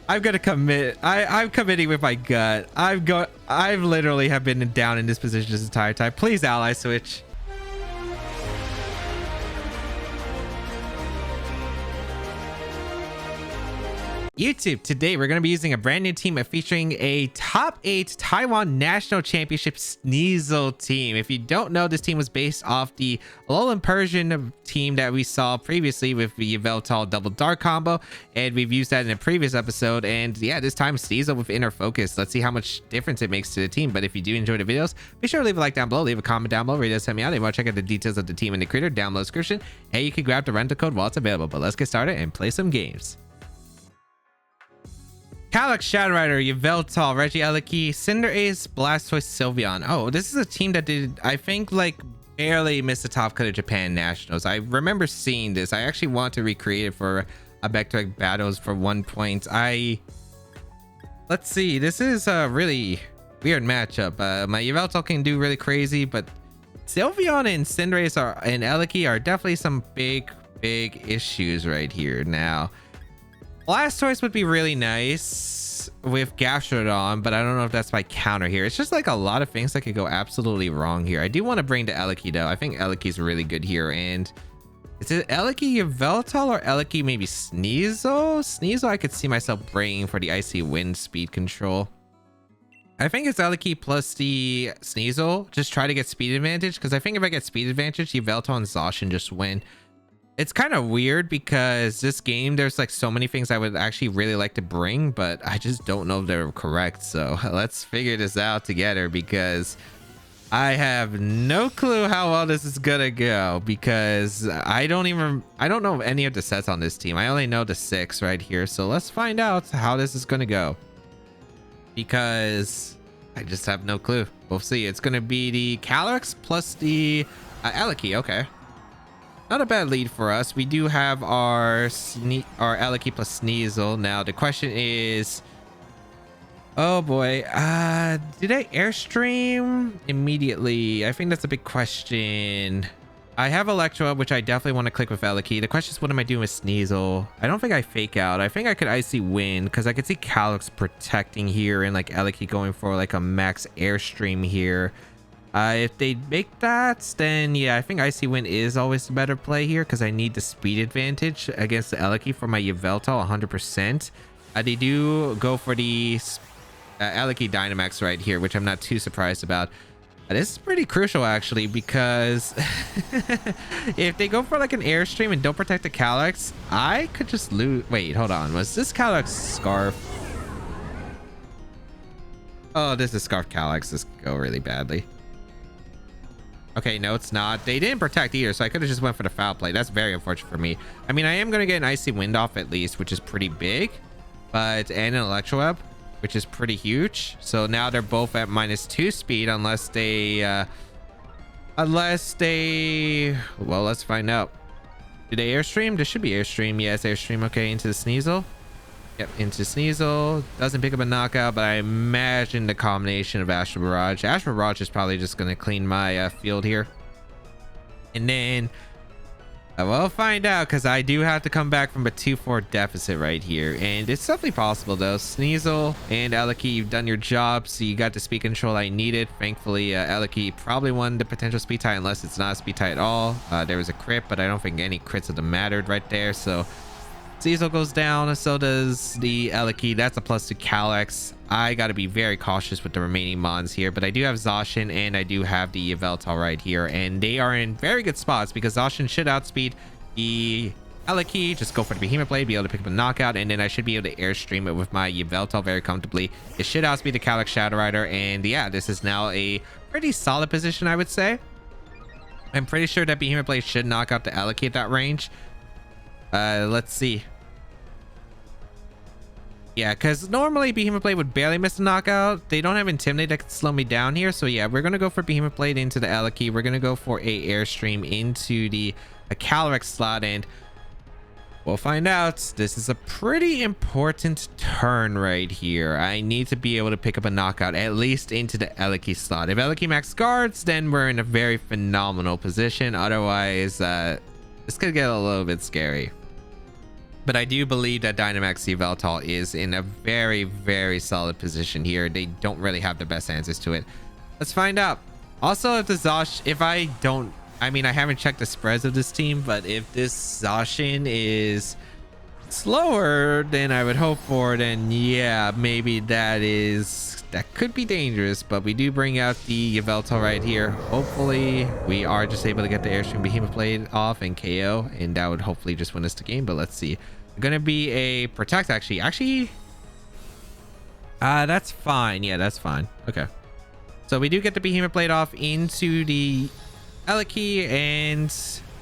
I'm gonna commit. I'm committing with my gut. I've literally have been down in this position this entire time. Please ally switch. YouTube, today we're going to be using a brand new team featuring a top 8 Taiwan National Championship Sneasel Team. If you don't know, this team was based off the Alolan Persian team that we saw previously with the Yveltal Double Dark combo, and we've used that in a previous episode. And yeah, this time Sneasel with Inner Focus. Let's see how much difference it makes to the team. But if you do enjoy the videos, be sure to leave a like down below, leave a comment down below, radio send me out. If you want to check out the details of the team and the creator, down below description, and you can grab the rental code while it's available. But let's get started and play some games. Calyrex, Shadow Rider, Yveltal, Regieleki, Cinderace, Blastoise, Sylveon. Oh, this is a team that did, I think, like barely miss the top cut of Japan Nationals. I remember seeing this. I actually want to recreate it for a back-to-back battles for 1 point. Let's see. This is a really weird matchup. My Yveltal can do really crazy, but Sylveon and Cinderace and Eleki are definitely some big issues right here now. Blastoise would be really nice with Gastrodon, but I don't know if that's my counter here. It's just like a lot of things that could go absolutely wrong here. I do want to bring the Eleki though. I think Eleki's really good here. And is it Eleki Yveltal or Eleki maybe Sneasel? Sneasel I could see myself bringing for the Icy Wind speed control. I think it's Eleki plus the Sneasel. Just try to get speed advantage, because I think if I get speed advantage, Yveltal and Zacian just win. It's kind of weird because this game, there's like so many things I would actually really like to bring, but I just don't know if they're correct. So let's figure this out together, because I have no clue how well this is gonna go, because I don't know any of the sets on this team. I only know the 6 right here. So let's find out how this is gonna go, because I just have no clue. We'll see. It's gonna be the Calyrex plus the Eleki. Okay. Not a bad lead for us. We do have our Eleki plus Sneasel. Now the question is, oh boy, did I airstream immediately? I think that's a big question. I have Electro, which I definitely want to click with Eleki. The question is, what am I doing with Sneasel? I don't think I fake out. I think I could Icy Wind, because I could see Calyrex protecting here and like Eleki going for like a max airstream here. If they make that, then yeah, I think Icy Wind is always the better play here, because I need the speed advantage against the Eleki for my Yveltal 100%. They do go for the Eleki Dynamax right here, which I'm not too surprised about. This is pretty crucial actually, because if they go for like an Airstream and don't protect the Calyrex, I could just lose. Wait, hold on. Was this Calyrex Scarf? Oh, this is Scarf Calyrex. This could go really badly. Okay, no, it's not. They didn't protect either, so I could have just went for the foul play. That's very unfortunate for me. I mean, I am going to get an Icy Wind off at least, which is pretty big, and an Electroweb, which is pretty huge. So now they're both at -2 speed, unless they, well, let's find out. Do they Airstream? There should be Airstream. Yes, Airstream. Okay, into the Sneasel. Yep, into Sneasel. Doesn't pick up a knockout, but I imagine the combination of Astral Barrage. Astral Barrage is probably just going to clean my field here. And then I will find out, because I do have to come back from a 2-4 deficit right here. And it's definitely possible, though. Sneasel and Eleki, you've done your job, so you got the speed control I needed. Thankfully, Eleki probably won the potential speed tie, unless it's not a speed tie at all. There was a crit, but I don't think any crits of them mattered right there, so Sneasel goes down, so does the Eleki. That's a +2 Calyrex. I got to be very cautious with the remaining mons here, but I do have Zacian and I do have the Yveltal right here, and they are in very good spots, because Zacian should outspeed the Eleki. Just go for the Behemoth Blade, be able to pick up a knockout, and then I should be able to Airstream it with my Yveltal very comfortably. It should outspeed the Calyrex Shadow Rider, and yeah, this is now a pretty solid position, I would say. I'm pretty sure that Behemoth Blade should knock out the Eleki at that range. Let's see. Yeah, because normally Behemoth Blade would barely miss a knockout. They don't have Intimidate that can slow me down here. So yeah, we're going to go for Behemoth Blade into the Eleki. We're going to go for a Airstream into the Calyrex slot, and we'll find out. This is a pretty important turn right here. I need to be able to pick up a knockout, at least into the Eleki slot. If Eleki max guards, then we're in a very phenomenal position. Otherwise, this could get a little bit scary. But I do believe that Dynamax Yveltal is in a very, very solid position here. They don't really have the best answers to it. Let's find out. Also, if the Zosh, if I don't, I mean, I haven't checked the spreads of this team, but if this Zacian is slower than I would hope for, then yeah, maybe that could be dangerous. But we do bring out the Yveltal right here. Hopefully we are just able to get the Airstream Behemoth Blade off and KO, and that would hopefully just win us the game. But let's see. Gonna be a protect actually. That's fine. Yeah, that's fine. Okay, so we do get the Behemoth Blade off into the Eliki, and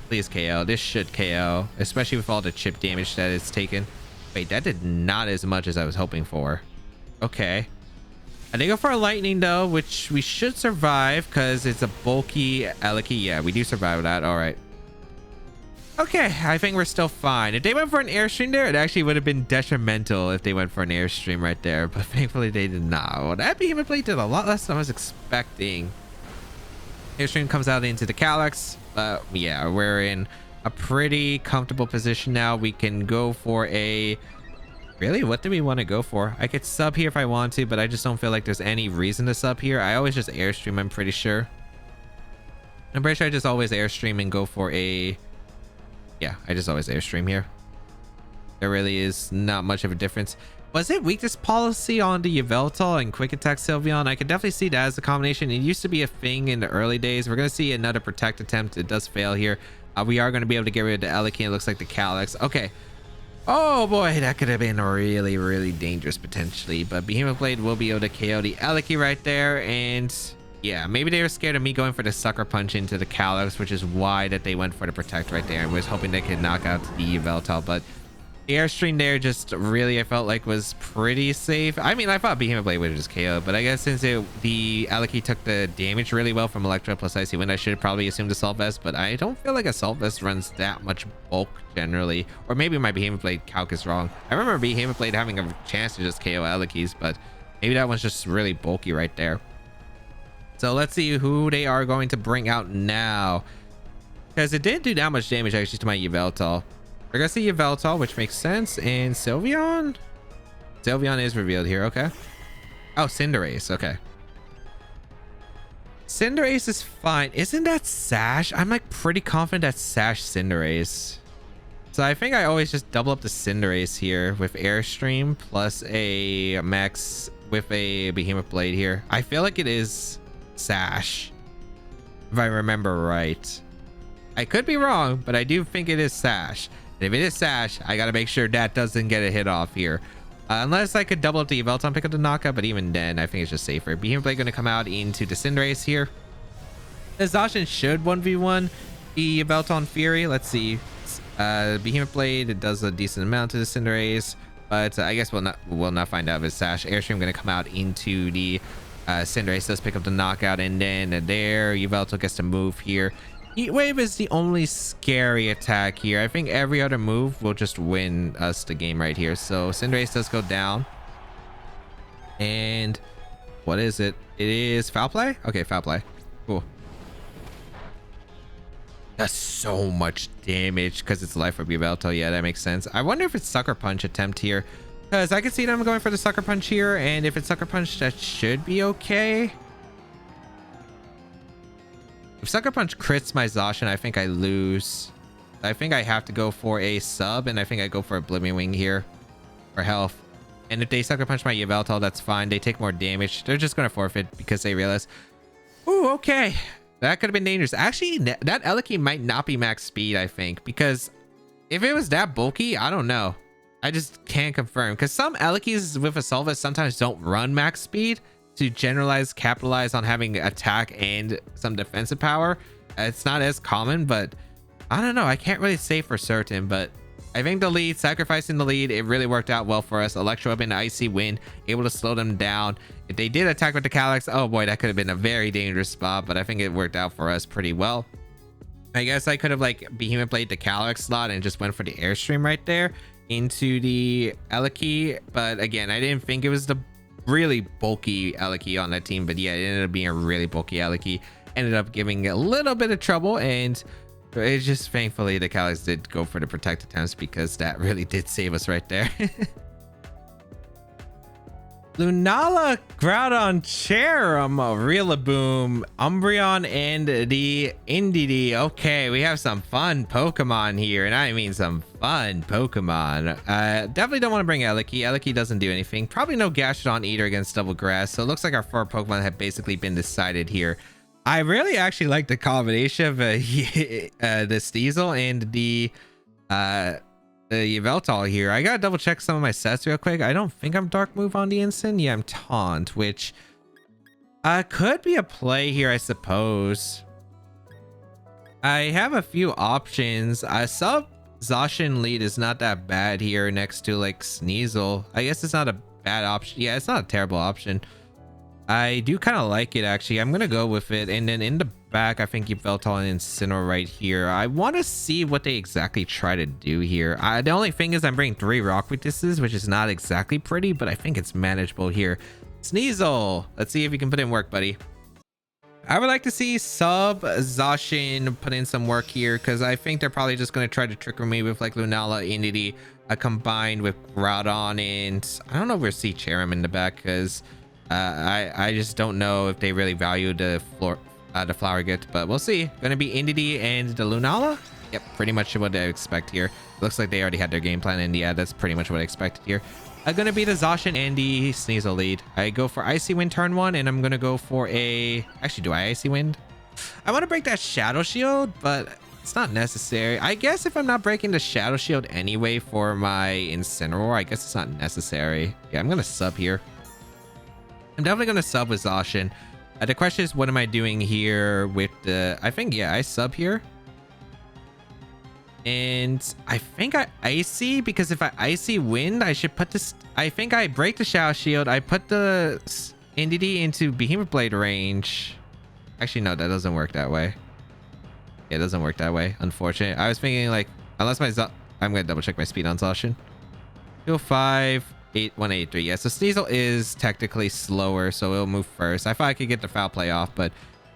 please KO. This should KO, especially with all the chip damage that it's taken. Wait, that did not as much as I was hoping for. Okay, I did go for a lightning though, which we should survive because it's a bulky Eliki. Yeah, we do survive that. All right. Okay, I think we're still fine. If they went for an Airstream there, it actually would have been detrimental if they went for an Airstream right there. But thankfully they did not. Well, that Behemoth Blade did a lot less than I was expecting. Airstream comes out into the Calyrex. Yeah, we're in a pretty comfortable position now. We can go for a... Really? What do we want to go for? I could sub here if I want to, but I just don't feel like there's any reason to sub here. I always just Airstream, I'm pretty sure. I'm pretty sure I just always Airstream and go for a... Yeah, I just always Airstream here. There really is not much of a difference. Was it weakness policy on the Yveltal and quick attack Sylveon? I could definitely see that as a combination. It used to be a thing in the early days. We're going to see another protect attempt. It does fail here. We are going to be able to get rid of the Eliki. It looks like the Calyrex. Okay. Oh boy, that could have been really, really dangerous potentially. But Behemoth Blade will be able to KO the Eliki right there. And yeah, maybe they were scared of me going for the Sucker Punch into the Calyrex, which is why that they went for the protect right there and was hoping they could knock out the Yveltal. But the Airstream there just really, I felt like, was pretty safe. I mean, I thought Behemoth Blade would have just KO'd, but I guess since the Eliki took the damage really well from Electro plus Icy Wind, I should have probably assumed Assault Vest, but I don't feel like Assault Vest runs that much bulk generally. Or maybe my Behemoth Blade calc is wrong. I remember Behemoth Blade having a chance to just KO Elikis, but maybe that one's just really bulky right there. So let's see who they are going to bring out now, because it didn't do that much damage actually to my Yveltal. We're gonna see Yveltal, which makes sense, and Sylveon is revealed here. Okay. Oh, Cinderace. Okay, Cinderace is fine. Isn't that Sash? I'm like pretty confident that's Sash Cinderace. So I think I always just double up the Cinderace here with Airstream plus a Max with a Behemoth Blade here. I feel like it is Sash, if I remember right. I could be wrong, but I do think it is Sash. And if it is Sash, I gotta make sure that doesn't get a hit off here. Unless I could double up the Yveltal and pick up the knockout, but even then, I think it's just safer. Behemoth Blade gonna come out into the Cinderace here. The Zacian should 1v1 the Yveltal and Fury. Let's see. Behemoth Blade, it does a decent amount to the Cinderace, but I guess we'll not find out if it's Sash. Airstream gonna come out into the Cinderace, does pick up the knockout, and then there Yveltal gets to move here. Heat Wave is the only scary attack here. I think every other move will just win us the game right here. So Cinderace does go down, and what is it? It is Foul Play. Okay, Foul Play. Cool. That's so much damage because it's Life Orb Yveltal. Yeah, that makes sense. I wonder if it's Sucker Punch attempt here, because I can see them going for the Sucker Punch here, and if it's Sucker Punch, that should be okay. If Sucker Punch crits my Zacian, I think I lose. I think I have to go for a sub, and I think I go for Oblivion Wing here for health. And if they Sucker Punch my Yveltal, that's fine. They take more damage. They're just going to forfeit because they realize, ooh, okay, that could have been dangerous. Actually, that Eliki might not be max speed, I think, because if it was that bulky, I don't know. I just can't confirm, because some Elikis with Assault Vest sometimes don't run max speed to capitalize on having attack and some defensive power. It's not as common, but I don't know. I can't really say for certain, but I think the lead, sacrificing the lead, it really worked out well for us. Electro up in Icy Wind, able to slow them down. If they did attack with the Calyrex, oh boy, that could have been a very dangerous spot, but I think it worked out for us pretty well. I guess I could have like Behemoth Blade the Calyrex slot and just went for the Airstream right there into the Eliki, but again, I didn't think it was the really bulky Eliki on that team, but yeah, it ended up being a really bulky Eliki. Ended up giving a little bit of trouble, and It's just thankfully the Calyrex did go for the protect attempts because that really did save us right there. Lunala, Groudon, Cherum, Rillaboom, Umbreon, and the Indeedee. Okay, we have some fun Pokemon here, and I mean some fun Pokemon. Definitely don't want to bring Eliki. Eliki doesn't do anything. Probably no Gastrodon either against Double Grass, so it looks like our 4 Pokemon have basically been decided here. I really actually like the combination of the Sneasel and the Yveltal here. I gotta double check some of my sets real quick. I don't think I'm Dark Move on the instant. Yeah, I'm Taunt, which could be a play here, I suppose. I have a few options. Sub Zacian lead is not that bad here next to like Sneasel. I guess it's not a bad option. Yeah, it's not a terrible option. I do kind of like it actually. I'm gonna go with it, and then in the back I think Yveltal and Incineroar right here. I want to see what they exactly try to do here. The only thing is I'm bringing 3 Rock Weaknesses, which is not exactly pretty, but I think it's manageable here. Sneasel, let's see if you can put in work, buddy. I would like to see Sub Zacian put in some work here, because I think they're probably just going to try to trigger me with like Lunala, Indeedee, combined with Groudon, and I don't know if we'll see Cherum in the back, because I just don't know if they really value the flower gift, but we'll see. Gonna be Indeedee and the Lunala. Yep, pretty much what I expect here. Looks like they already had their game plan, and yeah, that's pretty much what I expected here. Gonna be the Zacian and the Sneasel lead. I go for Icy Wind turn 1, and I'm gonna go for a... Actually, do I Icy Wind? I want to break that Shadow Shield, but it's not necessary. I guess if I'm not breaking the Shadow Shield anyway for my Incineroar, I guess it's not necessary. Yeah, I'm gonna sub here. I'm definitely going to sub with Zacian. The question is, what am I doing here with the... I think, yeah, I sub here. And I think I Icy, because if I Icy Wind, I should put this... I think I break the Shadow Shield. I put the Indeedee into Behemoth Blade range. Actually, no, that doesn't work that way. Yeah, it doesn't work that way, unfortunately. I was thinking, like, unless my... I'm going to double check my speed on Zacian. 205... 183. Yeah, so Sneasel is technically slower, so it'll move first. I thought I could get the foul play off, but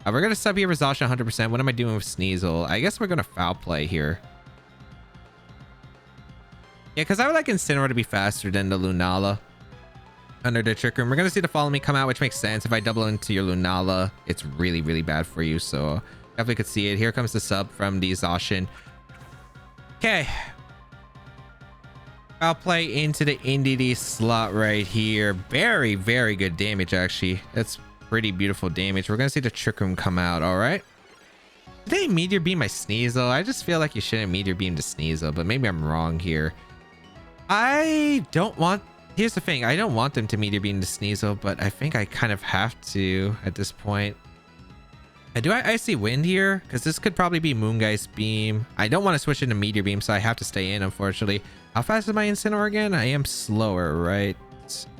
we're gonna sub here with Zacian 100%. What am I doing with Sneasel? I guess we're gonna foul play here. Yeah, because I would like Incineroar to be faster than the Lunala under the Trick Room. We're gonna see the Follow Me come out, which makes sense. If I double into your Lunala, it's really, really bad for you, so definitely could see it. Here comes the sub from the Zacian. Okay. I'll play into the Indeedee slot right here. Very, very good damage, actually. That's pretty beautiful damage. We're going to see the Trick Room come out, all right? Did they Meteor Beam my Sneasel? I just feel like you shouldn't Meteor Beam the Sneasel, but maybe I'm wrong here. I don't want... Here's the thing. I don't want them to Meteor Beam the Sneasel, but I think I kind of have to at this point. Do I Icy Wind here? Because this could probably be Moongeist Beam. I don't want to switch into Meteor Beam, so I have to stay in, unfortunately. How fast is my Incineroar again? I am slower, right?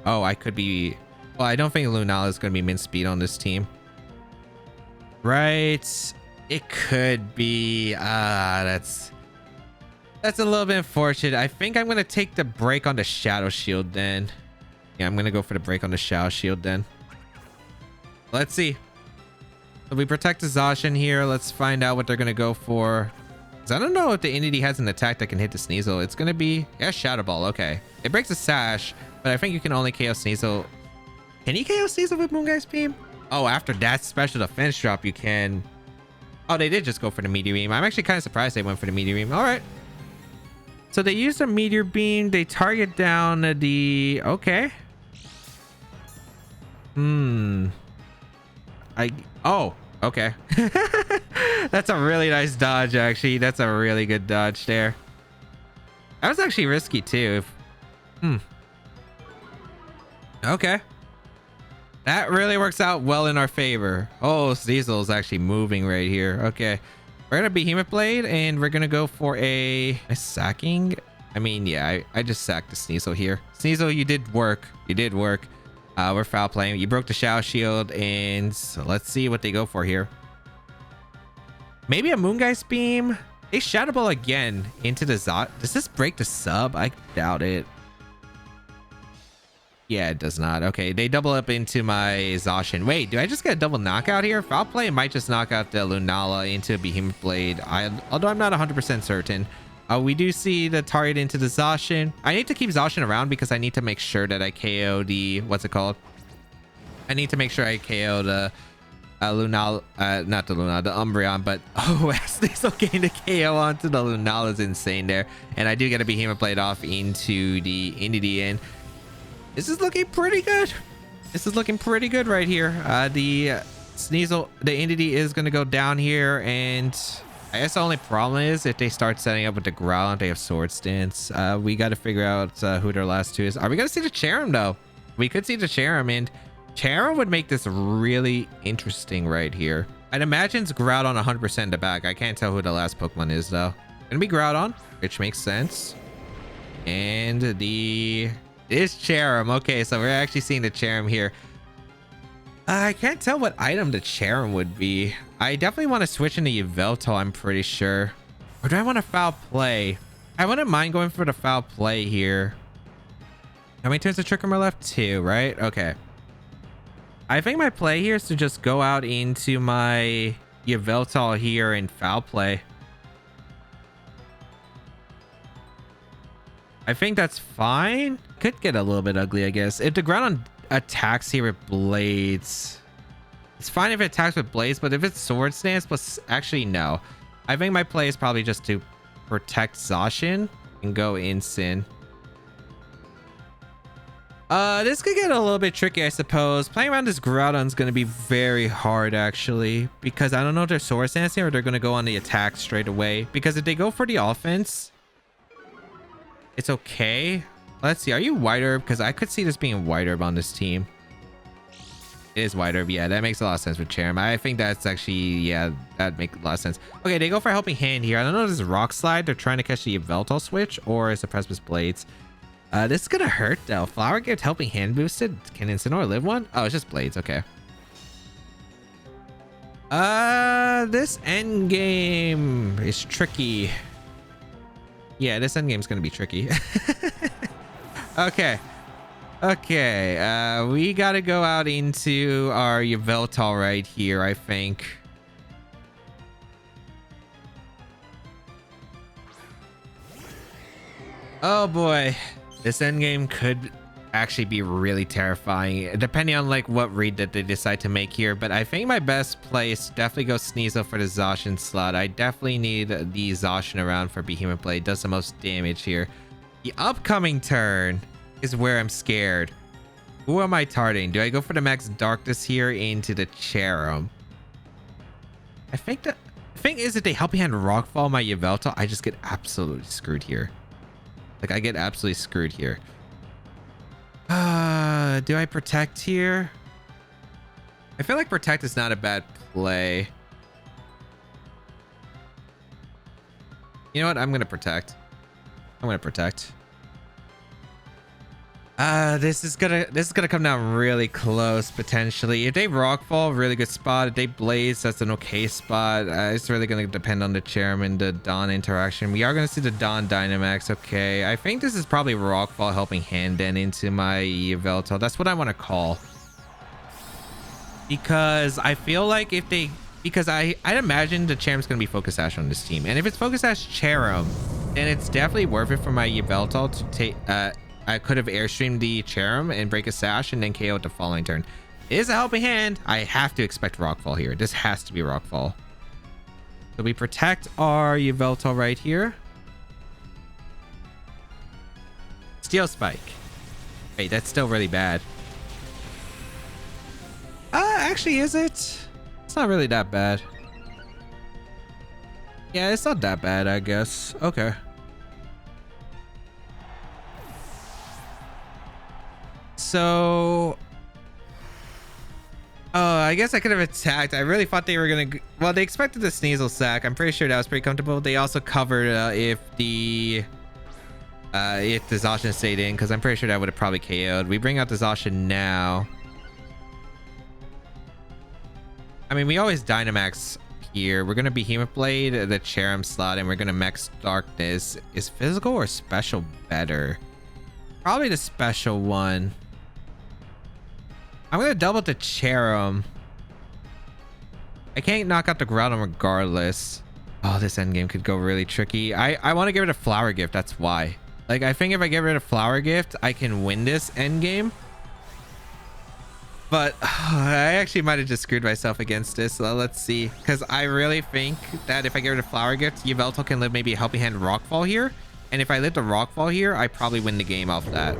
Oh, I could be... Well, I don't think Lunala is going to be min speed on this team. Right. It could be... that's a little bit unfortunate. I think I'm going to take the break on the Shadow Shield then. Yeah, I'm going to go for the break on the Shadow Shield then. Let's see. So we protect the Zacian here. Let's find out what they're going to go for. I don't know if the Indeedee has an attack that can hit the Sneasel. It's going to be... Yeah, Shadow Ball. Okay. It breaks the Sash, but I think you can only KO Sneasel. Can you KO Sneasel with Moongeist Beam? Oh, after that special defense drop, you can... Oh, they did just go for the Meteor Beam. I'm actually kind of surprised they went for the Meteor Beam. All right. So they used a Meteor Beam. They target down the... Okay. Oh, okay. That's a really nice dodge, actually. That's a really good dodge there. That was actually risky, too. Okay. That really works out well in our favor. Oh, Sneasel is actually moving right here. Okay. We're going to Behemoth Blade, and we're going to go for a sacking. I mean, yeah, I just sacked the Sneasel here. Sneasel, you did work. You did work. We're foul playing. You broke the Shadow Shield, and so let's see what they go for here. Maybe a Moongeist Beam. They Shadow Ball again into the Zot. Does this break the sub? I doubt it. Yeah, it does not. Okay, they double up into my Zacian. Wait, do I just get a double knockout here? Foul play might just knock out the Lunala into a Behemoth Blade. Although I'm not 100% certain. We do see the target into the Zacian. I need to keep Zacian around because I need to make sure that I KO the... What's it called? I need to make sure I KO the... Lunala, not the Lunala, the Umbreon, but oh, Sneasel getting the KO onto the Lunala is insane there. And I do get a Behemoth Blade off into the end. This is looking pretty good. This is looking pretty good right here. The Sneasel, the Entity is going to go down here. And I guess the only problem is if they start setting up with the Growlithe, they have Sword Stance. We got to figure out who their last two is. Are we going to see the Cherrim though? We could see the Cherrim, and Cherrim would make this really interesting right here. I'd imagine it's Groudon 100% in the back. I can't tell who the last Pokemon is though. Gonna be Groudon, which makes sense. And is Cherrim. Okay, so we're actually seeing the Cherrim here. I can't tell what item the Cherrim would be. I definitely want to switch into Yveltal, I'm pretty sure. Or do I want to foul play? I wouldn't mind going for the foul play here. How many turns to Trick Room left? 2, right? Okay. I think my play here is to just go out into my Yveltal here and foul play. I think that's fine. Could get a little bit ugly, I guess. If the Groudon attacks here with Blades, it's fine if it attacks with Blades, but if it's Sword Stance plus... Actually, no. I think my play is probably just to protect Zacian and go Incin. This could get a little bit tricky, I suppose. Playing around this Groudon is going to be very hard, actually, because I don't know if they're Sword Stance here or they're going to go on the attack straight away. Because if they go for the offense, it's okay. Let's see. Are you White Herb? Because I could see this being White Herb on this team. It is White Herb. Yeah, that makes a lot of sense with Cherrim. I think that's actually, yeah, that makes a lot of sense. Okay, they go for Helping Hand here. I don't know if this is Rock Slide. They're trying to catch the Yveltal switch, or is it Precipice Blades? This is gonna hurt though. Flower Gift Helping Hand boosted. Can Incineroar live one? Oh, it's just Blades. Okay. This end game is tricky. Yeah, this end game is gonna be tricky. Okay. Okay. We gotta go out into our Yveltal right here, I think. Oh boy. This endgame could actually be really terrifying, depending on like what read that they decide to make here. But I think my best place definitely goes Sneasel for the Zacian slot. I definitely need the Zacian around for Behemoth Blade. It does the most damage here. The upcoming turn is where I'm scared. Who am I targeting? Do I go for the Max Darkness here into the Cherrim? I think the thing is, if they Helping Hand Rockfall my Yveltal, I just get absolutely screwed here. Like, I get absolutely screwed here. Do I Protect here? I feel like Protect is not a bad play. You know what? I'm gonna Protect. I'm gonna Protect. This is gonna come down really close potentially. If they Rockfall, really good spot. If they Blaze, that's an okay spot. It's really gonna depend on the Cherrim and the Dawn interaction. We are gonna see the Dawn Dynamax. Okay, I think this is probably Rockfall Helping Hand then into my Yveltal. That's what I want to call. Because I feel like if they... Because I'd imagine the Cherrim's gonna be Focus Sash on this team. And if it's Focus Sash Cherrim, then it's definitely worth it for my Yveltal to take... I could have Airstreamed the Cherrim and break a Sash and then KO it the following turn. It is a Helping Hand. I have to expect Rockfall here. This has to be Rockfall. So we protect our Yveltal right here. Steel Spike. Wait, that's still really bad. Actually, is it? It's not really that bad. Yeah, it's not that bad, I guess. Okay. So, I guess I could have attacked. I really thought they were gonna... Well, they expected the Sneasel sack. I'm pretty sure that was pretty comfortable. They also covered if the Zacian stayed in, because I'm pretty sure that would have probably KO'd. We bring out the Zacian now. I mean, we always Dynamax here. We're gonna Behemoth Blade the Cherrim slot, and we're gonna Max Darkness. Is physical or special better? Probably the special one. I'm gonna double to Cherum. I can't knock out the Groudon regardless. Oh, this endgame could go really tricky. I want to get rid of Flower Gift. That's why. Like, I think if I get rid of Flower Gift, I can win this endgame. But I actually might have just screwed myself against this. So let's see. Because I really think that if I get rid of Flower Gift, Yveltal can live maybe a Helping Hand Rockfall here. And if I live the Rockfall here, I probably win the game off that.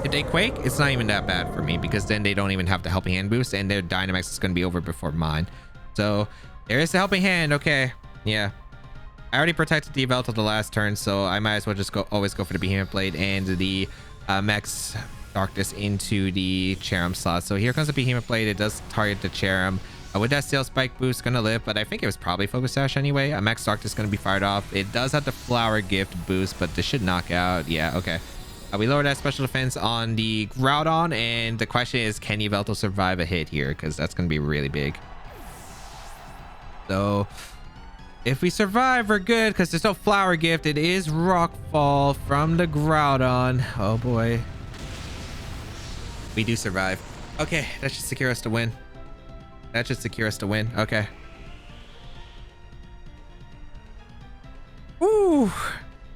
If they Quake, it's not even that bad for me. Because then they don't even have the Helping Hand boost. And their Dynamax is going to be over before mine. So there is the Helping Hand. Okay. Yeah. I already protected the Yveltal the last turn. So I might as well just always go for the Behemoth Blade and the Max Darkness into the Cherum slot. So here comes the Behemoth Blade. It does target the Cherum. With that Steel Spike boost, gonna live, but I think it was probably Focus Sash anyway. A Max Darkness gonna be fired off. It does have the Flower Gift boost, but this should knock out. Yeah, okay. We lower that special defense on the Groudon, and the question is, can Yveltal survive a hit here? Because that's gonna be really big. So if we survive, we're good, because there's no Flower Gift. It is Rockfall from the Groudon. Oh boy. We do survive. Okay, that should secure us to win. That should secure us to win. Okay. Ooh.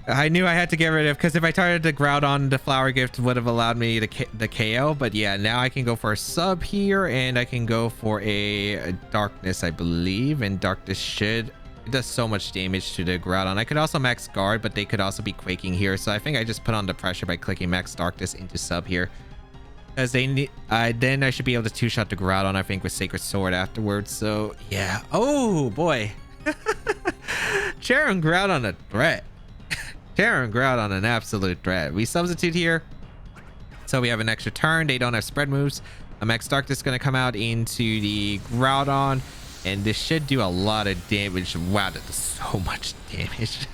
I knew I had to get rid of, because if I targeted the Groudon, the Flower Gift would have allowed me the KO. But yeah, now I can go for a sub here, and I can go for a Darkness, I believe. And Darkness should... It does so much damage to the Groudon. I could also max guard, but they could also be quaking here. So I think I just put on the pressure by clicking Max Darkness into sub here. Because they need, then I should be able to two-shot the Groudon, I think, with Sacred Sword afterwards. So, yeah. Oh, boy. Cherum Groudon a threat. Cherum Groudon an absolute threat. We substitute here. So we have an extra turn. They don't have spread moves. A Max Darkness is going to come out into the Groudon. And this should do a lot of damage. Wow, that does so much damage.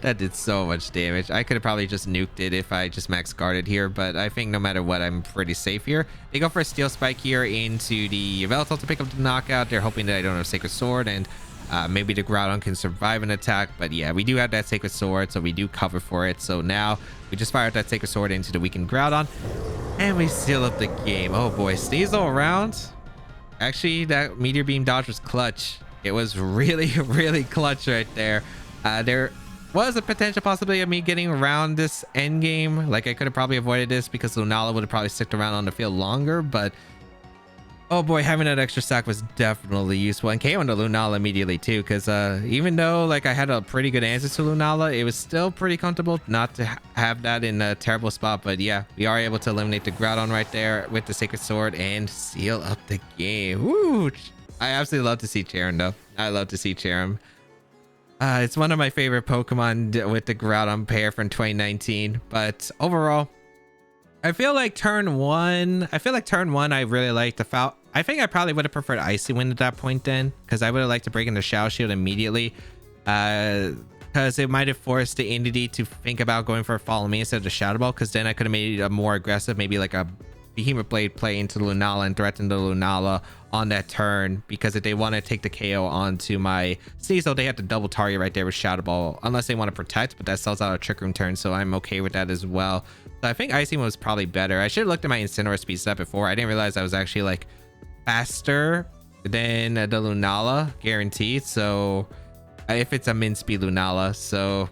That did so much damage. I could have probably just nuked it if I just max guarded here, but I think no matter what, I'm pretty safe here. They go for a Steel Spike here into the Yveltal to pick up the knockout. They're hoping that I don't have Sacred Sword, and maybe the Groudon can survive an attack. But yeah, we do have that Sacred Sword, so we do cover for it. So now we just fire out that Sacred Sword into the weakened Groudon, and we seal up the game. Oh boy, Sneasel around. Actually, that Meteor Beam dodge was clutch. It was really, really clutch right there. There was a potential possibility of me getting around this end game. Like, I could have probably avoided this because Lunala would have probably sticked around on the field longer, but oh boy, having that extra stack was definitely useful. And KO into Lunala immediately too, because even though like I had a pretty good answer to Lunala, it was still pretty comfortable not to have that in a terrible spot. But yeah, we are able to eliminate the Groudon right there with the Sacred Sword and seal up the game. Woo! I absolutely love to see Cherum though. I love to see Cherum. It's one of my favorite Pokemon with the Groudon pair from 2019. But overall, I feel like turn one, I really liked the foul. I think I probably would have preferred Icy Wind at that point then, because I would have liked to break into Shadow Shield immediately. Because it might have forced the Entity to think about going for a Follow Me instead of the Shadow Ball, because then I could have made it a more aggressive, maybe like a Behemoth Blade play into Lunala and threaten the Lunala on that turn, because if they want to take the KO onto my Sneasel, they have to double target right there with Shadow Ball, unless they want to protect, but that sells out a Trick Room turn, so I'm okay with that as well. So I think Icy was probably better. I should have looked at my Incineroar speed set before. I didn't realize I was actually like faster than the Lunala, guaranteed. So if it's a min speed Lunala, so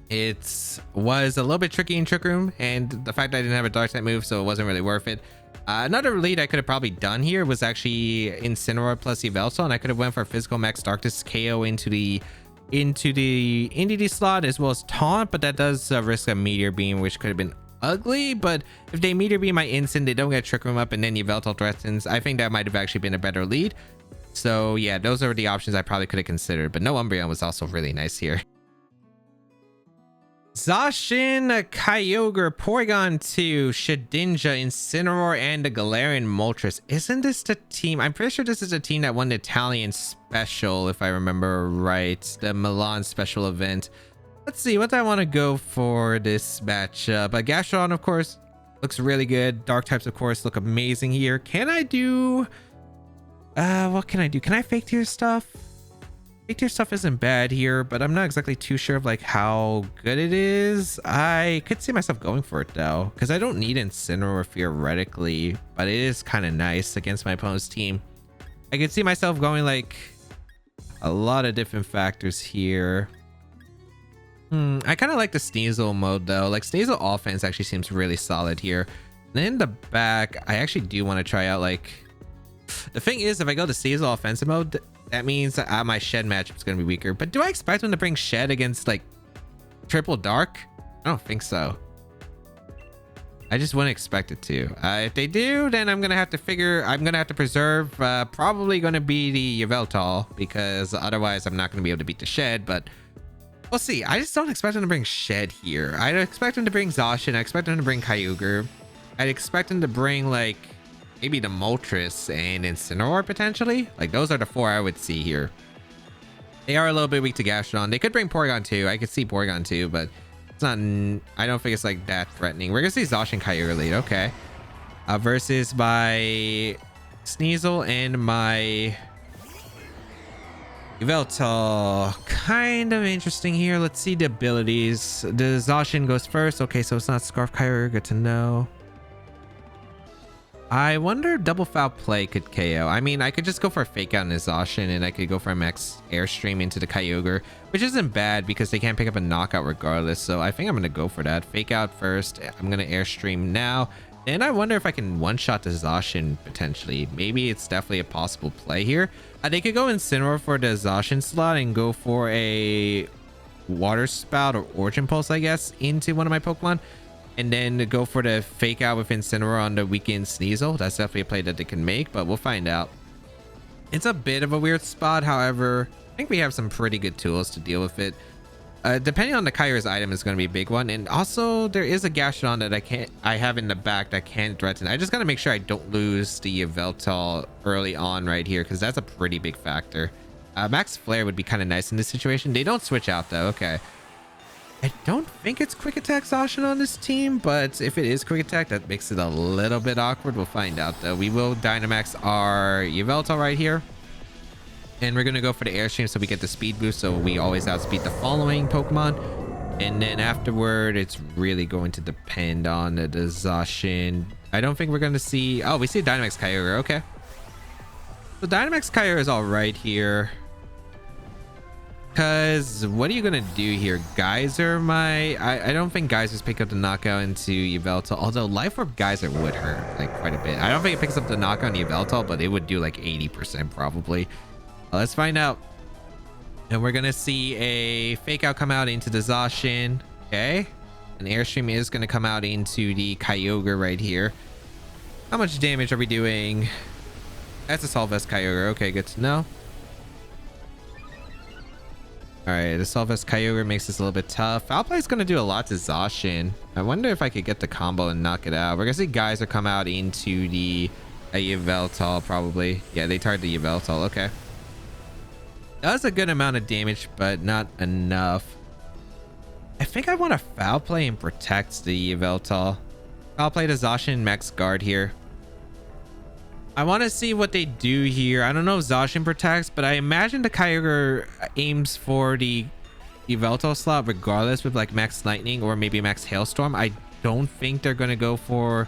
it was a little bit tricky in Trick Room, and the fact that I didn't have a Dark type move, so it wasn't really worth it. Another lead I could have probably done here was actually Incineroar plus Yveltal, and I could have went for Physical Max Darkness KO into the Entity slot as well as Taunt, but that does risk a Meteor Beam, which could have been ugly. But if they Meteor Beam my Instant, they don't get Trick Room up, and then Yveltal threatens, I think that might have actually been a better lead. So yeah, those are the options I probably could have considered, but no Umbreon was also really nice here. Zacian, Kyogre, Porygon 2, Shedinja, Incineroar, and the Galarian Moltres. Isn't this the team? I'm pretty sure this is the team that won the Italian Special, if I remember right. The Milan Special event. Let's see what I want to go for this matchup. Gastrodon, of course, looks really good. Dark types, of course, look amazing here. Can I do... what can I do? Can I fake tier stuff? big tier stuff isn't bad here, but I'm not exactly too sure of like how good it is. I could see myself going for it though, because I don't need Incineroar theoretically, but it is kind of nice against my opponent's team. I could see myself going like a lot of different factors here. I kind of like the Sneasel mode though. Like Sneasel offense actually seems really solid here. And in the back, I actually do want to try out like, the thing is, if I go to Sneasel offensive mode, that means that my Shed matchup is going to be weaker. But do I expect them to bring Shed against like triple dark? I don't think so. I just wouldn't expect it to. If they do, then I'm going to have to preserve probably going to be the Yveltal, because otherwise I'm not going to be able to beat the Shed. But we'll see. I just don't expect them to bring Shed here. I'd expect them to bring Zacian. I expect them to bring Kyogre. I'd expect them to bring like maybe the Moltres and Incineroar potentially. Like those are the 4 I would see here. They are a little bit weak to Gastrodon. They could bring Porygon too. I could see Porygon too, but it's not. I don't think it's like that threatening. We're gonna see Zacian Kyogre lead. Okay. Versus my Sneasel and my Yveltal. Kind of interesting here. Let's see the abilities. The Zacian goes first. Okay, so it's not Scarf Kyogre. Good to know. I wonder if double foul play could KO. I mean, I could just go for a fake out in Zacian, and I could go for a max airstream into the Kyogre, which isn't bad because they can't pick up a knockout regardless. So I think I'm going to go for that. Fake out first. I'm going to airstream now. And I wonder if I can one-shot the Zacian potentially. Maybe it's definitely a possible play here. They could go Incineroar for the Zacian slot and go for a Water Spout or Origin Pulse, I guess, into one of my Pokemon. And then go for the fake out with Incineroar on the weakened Sneasel. That's definitely a play that they can make, but we'll find out. It's a bit of a weird spot. However, I think we have some pretty good tools to deal with it. Depending on the Kyogre's item is going to be a big one. And also there is a Gastrodon that I have in the back that can threaten. I just got to make sure I don't lose the Yveltal early on right here, because that's a pretty big factor. Max Flare would be kind of nice in this situation. They don't switch out though. Okay. I don't think it's Quick Attack Zacian on this team, but if it is Quick Attack, that makes it a little bit awkward. We'll find out though. We will Dynamax our Yveltal right here. And we're going to go for the Airstream so we get the speed boost, so we always outspeed the following Pokemon. And then afterward, it's really going to depend on the Zacian. I don't think we're going to see... Oh, we see Dynamax Kyogre. Okay. So Dynamax Kyogre is all right here. Because what are you going to do here? Geyser I don't think Geyser's pick up the knockout into Yveltal. Although Life Orb Geyser would hurt like quite a bit. I don't think it picks up the knockout on Yveltal, but it would do like 80% probably. Let's find out. And we're going to see a fake out come out into the Zacian. Okay. An Airstream is going to come out into the Kyogre right here. How much damage are we doing? That's a Solvest Kyogre. Okay, good to know. Alright, the Solvest Kyogre makes this a little bit tough. Foul Play is going to do a lot to Zacian. I wonder if I could get the combo and knock it out. We're going to see Geyser come out into the Yveltal probably. Yeah, they target the Yveltal. Okay. Does a good amount of damage, but not enough. I think I want to Foul Play and protect the Yveltal. Foul Play to Zacian Max Guard here. I want to see what they do here. I don't know if Zacian protects, but I imagine the Kyogre aims for the Yveltal slot regardless with like Max Lightning or maybe Max Hailstorm. I don't think they're going to go for...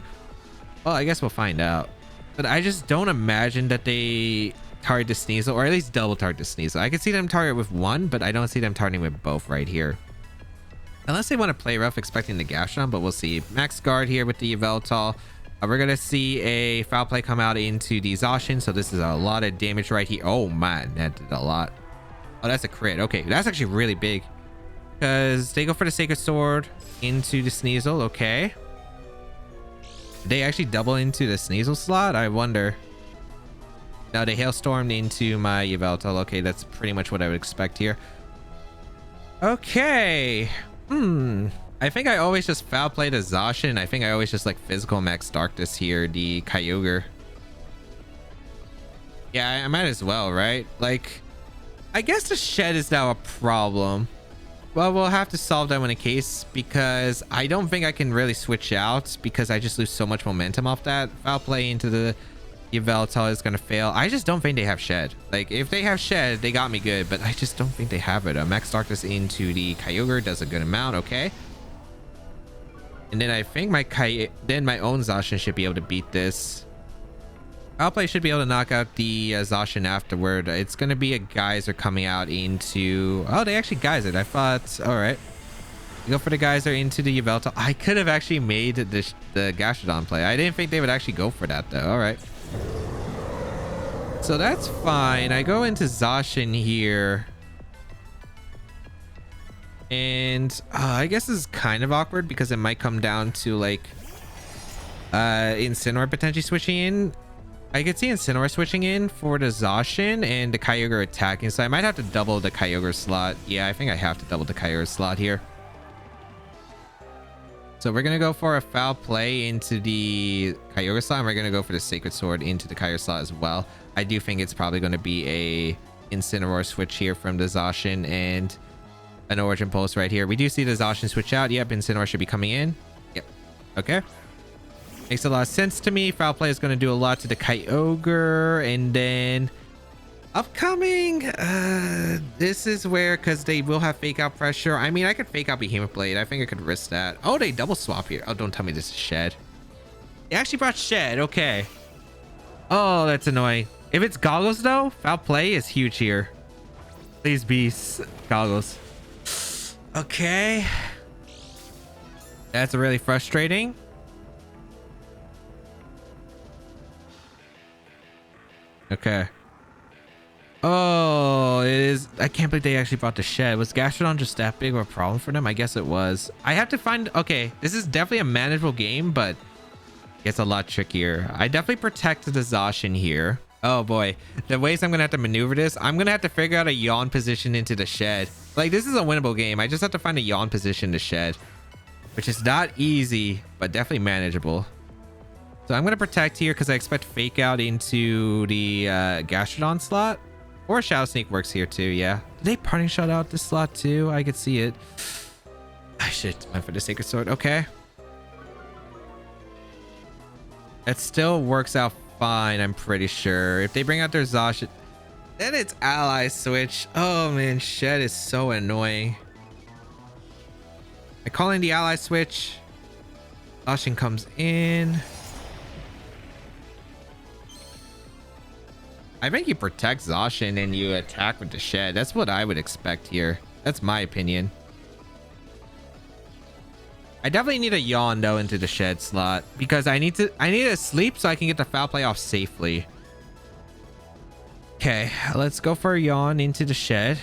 Well, I guess we'll find out. But I just don't imagine that they target the Sneasel, or at least double target the Sneasel. I can see them target with one, but I don't see them targeting with both right here. Unless they want to play rough expecting the Gastrodon, but we'll see. Max Guard here with the Yveltal. We're going to see a Foul Play come out into the Zacian. So this is a lot of damage right here. Oh man, that did a lot. Oh, that's a crit. Okay, that's actually really big. Because they go for the Sacred Sword into the Sneasel. Okay. They actually double into the Sneasel slot? I wonder. No, they Hailstormed into my Yveltal. Okay, that's pretty much what I would expect here. Okay. I think I always just Foul Play to Zacian. I think I always just like Physical Max Darkness here, the Kyogre. Yeah, I might as well, right? Like, I guess the Shed is now a problem. Well, we'll have to solve that one in case, because I don't think I can really switch out because I just lose so much momentum off that. Foul Play into the Yveltal is gonna fail. I just don't think they have Shed. Like, if they have Shed, they got me good, but I just don't think they have it. Max Darkness into the Kyogre does a good amount. Okay. And then I think my own Zacian should be able to beat this. Foul Play should be able to knock out the Zacian afterward. It's gonna be a Geyser coming out into... Oh, they actually Geysered. I thought... All right. Go for the Geyser into the Yveltal. I could have actually made the Gastrodon play. I didn't think they would actually go for that, though. All right. So that's fine. I go into Zacian here. And I guess this is kind of awkward because it might come down to like Incineroar potentially switching in. I could see Incineroar switching in for the Zacian and the Kyogre attacking. So I might have to double the Kyogre slot. Yeah, I think I have to double the Kyogre slot here. So we're going to go for a Foul Play into the Kyogre slot. And we're going to go for the Sacred Sword into the Kyogre slot as well. I do think it's probably going to be a Incineroar switch here from the Zacian and an Origin Pulse right here. We do see the Zacian switch out. Yep, Incineroar should be coming in. Yep. Okay. Makes a lot of sense to me. Foul Play is going to do a lot to the Kyogre. And then upcoming, this is where, because they will have Fake Out pressure. I mean, I could Fake Out Behemoth Blade. I think I could risk that. Oh, they double swap here. Oh, don't tell me this is Shed. They actually brought Shed. Okay. Oh, that's annoying. If it's Goggles, though, Foul Play is huge here. Please be Goggles. Okay. That's really frustrating. Okay. Oh, it is. I can't believe they actually brought the Shed. Was Gastrodon just that big of a problem for them? I guess it was. I have to find... Okay, this is definitely a manageable game, but it gets a lot trickier. I definitely protect the Zacian here. Oh boy, the ways I'm gonna have to maneuver this, I'm gonna have to figure out a yawn position into the Shed. Like, this is a winnable game. I just have to find a yawn position to Shed, which is not easy, but definitely manageable. So I'm gonna protect here because I expect Fake Out into the Gastrodon slot, or Shadow Sneak works here too. Yeah, did they Parting Shot out this slot too? I could see it. I should went for the Sacred Sword. Okay, that still works out fine, I'm pretty sure. If they bring out their Zacian, then it's Ally Switch. Oh man, Shed is so annoying. I call in the Ally Switch. Zacian comes in. I think you protect Zacian and you attack with the Shed. That's what I would expect here. That's my opinion. I definitely need a yawn though into the Shed slot because I need to sleep so I can get the Foul Play off safely. Okay, let's go for a yawn into the Shed.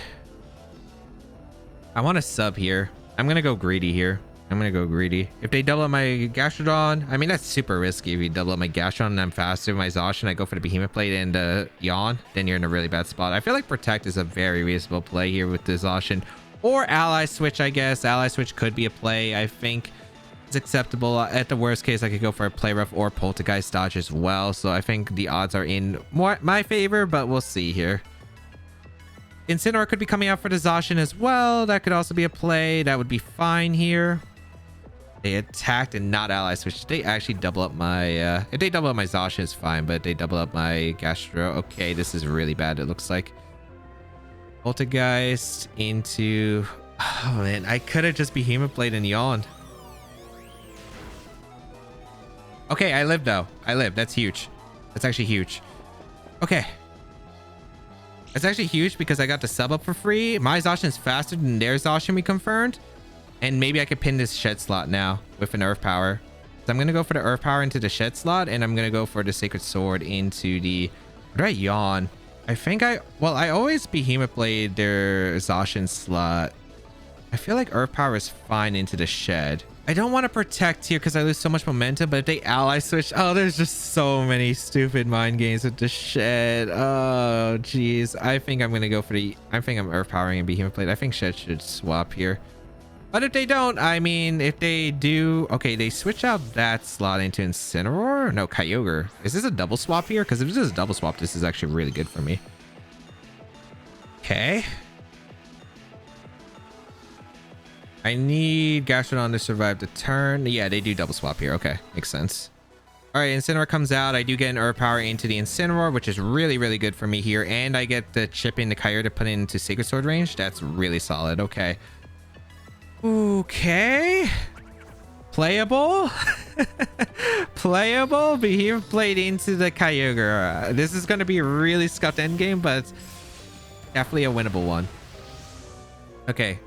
I want to sub here. I'm gonna go greedy here. I'm gonna go greedy. If they double up my Gastrodon, I mean that's super risky. If you double up my Gastrodon and I'm faster with my Zacian, I go for the Behemoth Blade and yawn, then you're in a really bad spot. I feel like Protect is a very reasonable play here with the Zacian. Or Ally Switch, I guess. Ally Switch could be a play. I think it's acceptable. At the worst case, I could go for a Play Rough or Poltergeist dodge as well. So I think the odds are in my favor, but we'll see here. Incineroar could be coming out for the Zacian as well. That could also be a play. That would be fine here. They attacked and not Ally Switch. They actually double up my... if they double up my Zacian, it's fine. But they double up my Gastro. Okay, this is really bad, it looks like. Poltergeist into... Oh, man. I could have just Behemoth Blade and yawned. Okay, I lived, though. I lived. That's huge. That's actually huge. Okay. That's actually huge because I got the sub up for free. My Zacian is faster than their Zacian, we confirmed. And maybe I could pin this Shed slot now with an Earth Power. So I'm going to go for the Earth Power into the Shed slot. And I'm going to go for the Sacred Sword into the... What do I yawn? I think well, I always Behemoth Blade their Zacian slot. I feel like Earth Power is fine into the Shed. I don't want to protect here because I lose so much momentum, but if they Ally Switch... Oh, there's just so many stupid mind games with the Shed. Oh, jeez. I think I'm going to go for the... I think I'm Earth Powering and Behemoth Blade. I think Shed should swap here. But if they don't, I mean, if they do... Okay, they switch out that slot into Incineroar? No, Kyogre. Is this a double swap here? Because if this is a double swap, this is actually really good for me. Okay. I need Gastrodon to survive the turn. Yeah, they do double swap here. Okay, makes sense. All right, Incineroar comes out. I do get an Earth Power into the Incineroar, which is really, really good for me here. And I get the chip in the Kyogre to put it into Sacred Sword range. That's really solid. Okay. Okay. Playable. Playable. Behemoth played into the Kyogre. This is going to be a really scuffed endgame, but it's definitely a winnable one. Okay.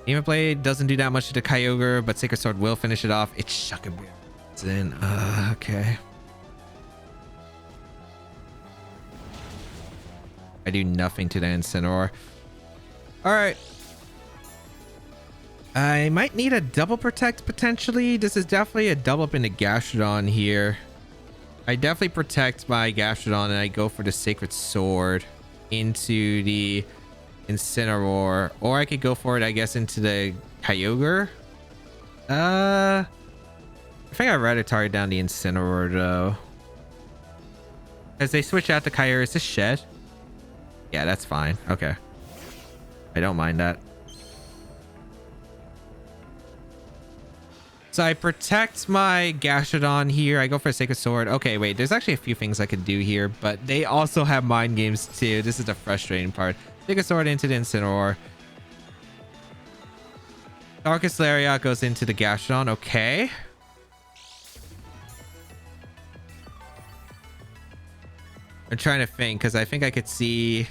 Behemoth Blade doesn't do that much to the Kyogre, but Sacred Sword will finish it off. It's Shuckleberry. In okay, I do nothing to the Incineroar. All right, I might need a double protect potentially. This is definitely a double up in the Gastrodon here. I definitely protect my Gastrodon and I go for the Sacred Sword into the Incineroar, or I could go for it, I guess, into the Kyogre. I think I'd rather target down the Incineroar though. As they switch out the Kyogre, is this Shed? Yeah, that's fine. Okay. I don't mind that. So I protect my Gastrodon here. I go for a Sacred Sword. Okay, wait. There's actually a few things I could do here, but they also have mind games too. This is the frustrating part. Sacred Sword into the Incineroar. Darkest Lariat goes into the Gastrodon. Okay. I'm trying to think because I think I could see.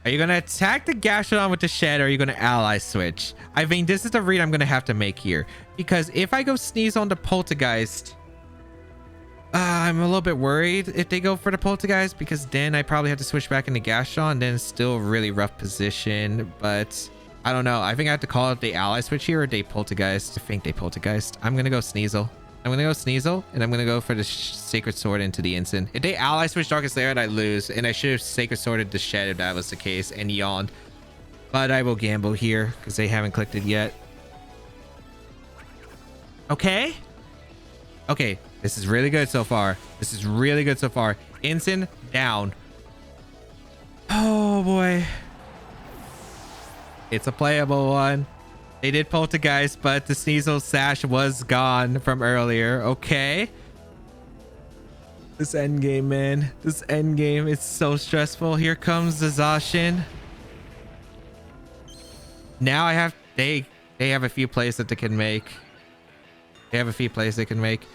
Are you going to attack the Gastrodon with the Shed, or are you going to ally switch? I think this is the read I'm going to have to make here. Because if I go sneeze on the Poltergeist, I'm a little bit worried if they go for the Poltergeist, because then I probably have to switch back into Gastrodon. Then it's still a really rough position. But I don't know. I think I have to call it the ally switch here, or they Poltergeist. I think they Poltergeist. I'm going to go Sneasel. I'm going to go Sneasel, and I'm going to go for the Sacred Sword into the Incin. If they ally switch Darkest Lariat, I lose. And I should have Sacred Sworded the Shed if that was the case, and yawned. But I will gamble here because they haven't clicked it yet. Okay. Okay. This is really good so far. This is really good so far. Incin down. Oh, boy. It's a playable one. They did Poltergeist, but the Sneasel Sash was gone from earlier. Okay. This endgame, man. This endgame is so stressful. Here comes the Zacian. Now I have... They have a few plays that they can make. They have a few plays they can make.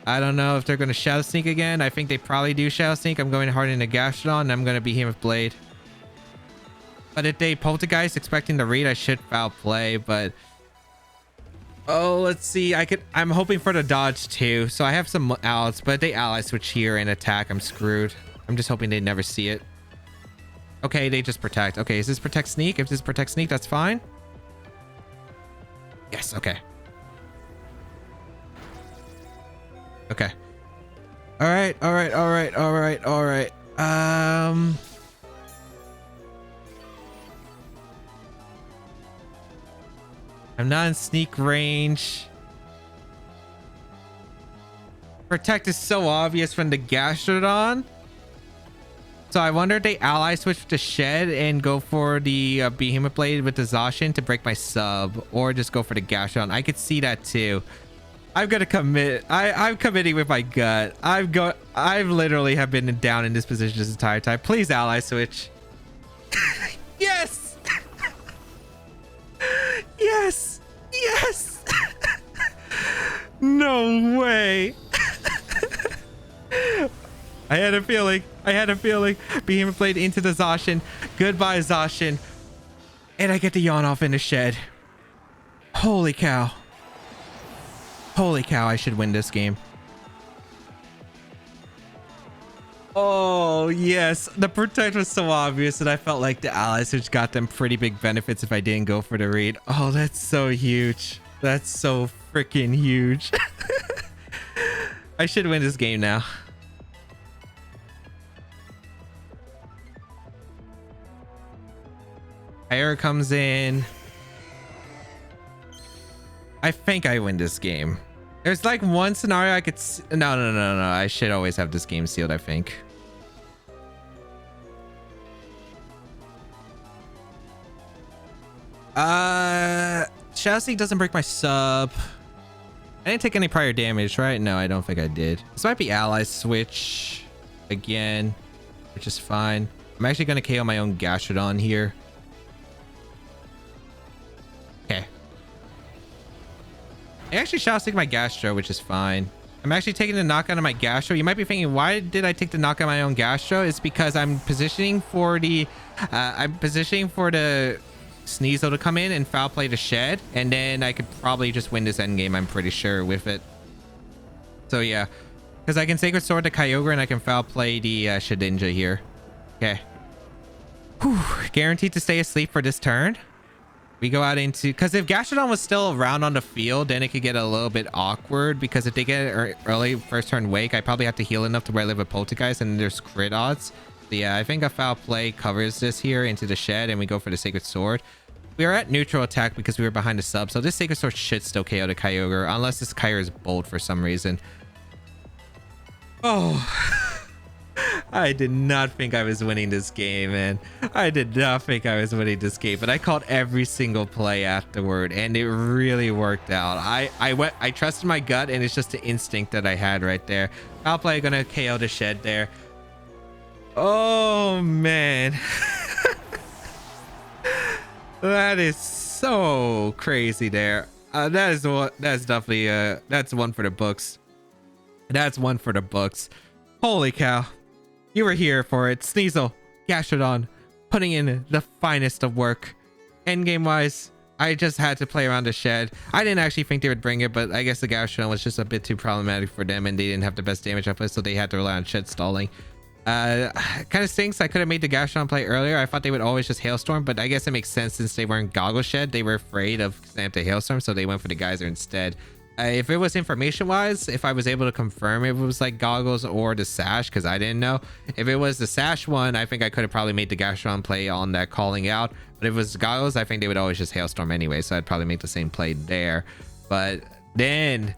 I don't know if they're going to Shadow Sneak again. I think they probably do Shadow Sneak. I'm going hard into Gastrodon, and I'm going to Behemoth Blade. But if they Poltergeist expecting the read, I should foul play, but... Oh, let's see. I'm hoping for the dodge too. So I have some outs, but if they ally switch here and attack, I'm screwed. I'm just hoping they never see it. Okay, they just protect. Okay, is this protect sneak? If this is protect sneak, that's fine. Yes, okay. Okay. All right, all right, all right, all right, all right. I'm not in sneak range. Protect is so obvious from the Gastrodon. So I wonder if they ally switch to Shed and go for the Behemoth Blade with the Zacian to break my sub, or just go for the Gastrodon. I could see that too. I'm gonna commit. I'm committing with my gut. I've literally have been down in this position this entire time. Please ally switch. Yes. Yes. Yes. No way. I had a feeling. I had a feeling. Behemoth Blade into the Zacian. Goodbye, Zacian. And I get to yawn off in the Shed. Holy cow. Holy cow, I should win this game. Oh, yes. The protect was so obvious that I felt like the allies which got them pretty big benefits if I didn't go for the read. Oh, that's so huge. That's so freaking huge. I should win this game now. Kyogre comes in. I think I win this game. There's like one scenario I could... No. I should always have this game sealed, I think. Shadow Sneak doesn't break my sub. I didn't take any prior damage, right? No, I don't think I did. This might be ally switch again, which is fine. I'm actually going to KO my own Gastrodon here. Okay. I actually shall stick my Gastro, which is fine. I'm actually taking the knockout of my Gastro. You might be thinking, why did I take the knockout of my own Gastro? It's because I'm positioning for the Sneasel to come in and foul play the Shed, and then I could probably just win this end game, I'm pretty sure, with it. So yeah, because I can Sacred Sword to Kyogre and I can foul play the Shedinja here. Okay. Whew. Guaranteed to stay asleep for this turn. We go out into, because if Gastrodon was still around on the field, then it could get a little bit awkward, because if they get early first turn wake, I probably have to heal enough to where I live with Poltergeist, and there's crit odds. So yeah, I think a foul play covers this here into the Shed, and we go for the Sacred Sword. We are at neutral attack because we were behind the sub, so this Sacred Sword should still KO the Kyogre, unless this Kyogre is bold for some reason. Oh, I did not think I was winning this game, man. I did not think I was winning this game, but I called every single play afterward, and it really worked out. I trusted my gut, and it's just the instinct that I had right there. Foul play gonna KO the Shed there. Oh man. That is so crazy there. That's definitely that's one for the books. That's one for the books. Holy cow. You were here for it. Sneasel, Gastrodon, putting in the finest of work. Endgame wise, I just had to play around the Shed. I didn't actually think they would bring it, but I guess the Gastrodon was just a bit too problematic for them, and they didn't have the best damage output, so they had to rely on Shed stalling. Kind of stinks. I could have made the Gastrodon play earlier. I thought they would always just Hailstorm, but I guess it makes sense since they weren't Goggle Shed. They were afraid of Stamp Hailstorm, so they went for the Geyser instead. If it was information wise, if I was able to confirm if it was like Goggles or the Sash, because I didn't know. If it was the Sash one, I think I could have probably made the Gastrodon play on that calling out. But if it was Goggles, I think they would always just Hailstorm anyway, so I'd probably make the same play there. But then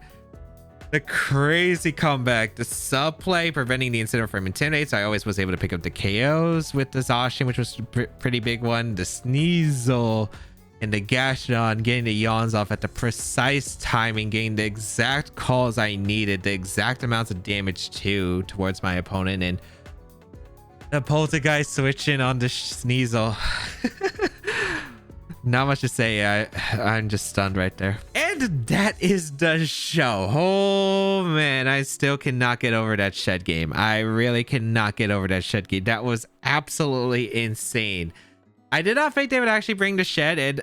the crazy comeback, the sub play preventing the incident from Intimidate, so I always was able to pick up the KOs with the Zacian, which was a pretty big one. The Sneasel and the Gastrodon getting the yawns off at the precise timing, getting the exact calls I needed, the exact amounts of damage too towards my opponent, and the Poltergeist switching on the Sneasel. Not much to say. I'm just stunned right there. And that is the show. Oh man, I still cannot get over that Shed game. I really cannot get over that Shed game. That was absolutely insane. I did not think they would actually bring the Shed, and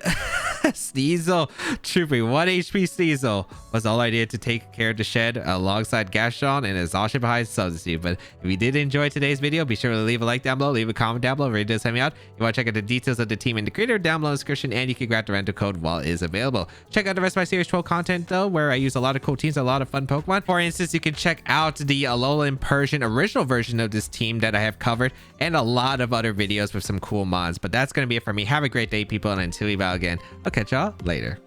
Sneasel trooping 1 HP Sneasel was all I did to take care of the Shed alongside Gastrodon and a Zacian behind Substitute. But if you did enjoy today's video, be sure to leave a like down below, leave a comment down below, really does help me out. You want to check out the details of the team and the creator down below in the description, and you can grab the rental code while it is available. Check out the rest of my Series 12 content though, where I use a lot of cool teams, a lot of fun Pokemon. For instance, you can check out the Alolan Persian original version of this team that I have covered, and a lot of other videos with some cool mods. But that's going to be it for me. Have a great day, people, and until we bow again, I'll catch y'all later.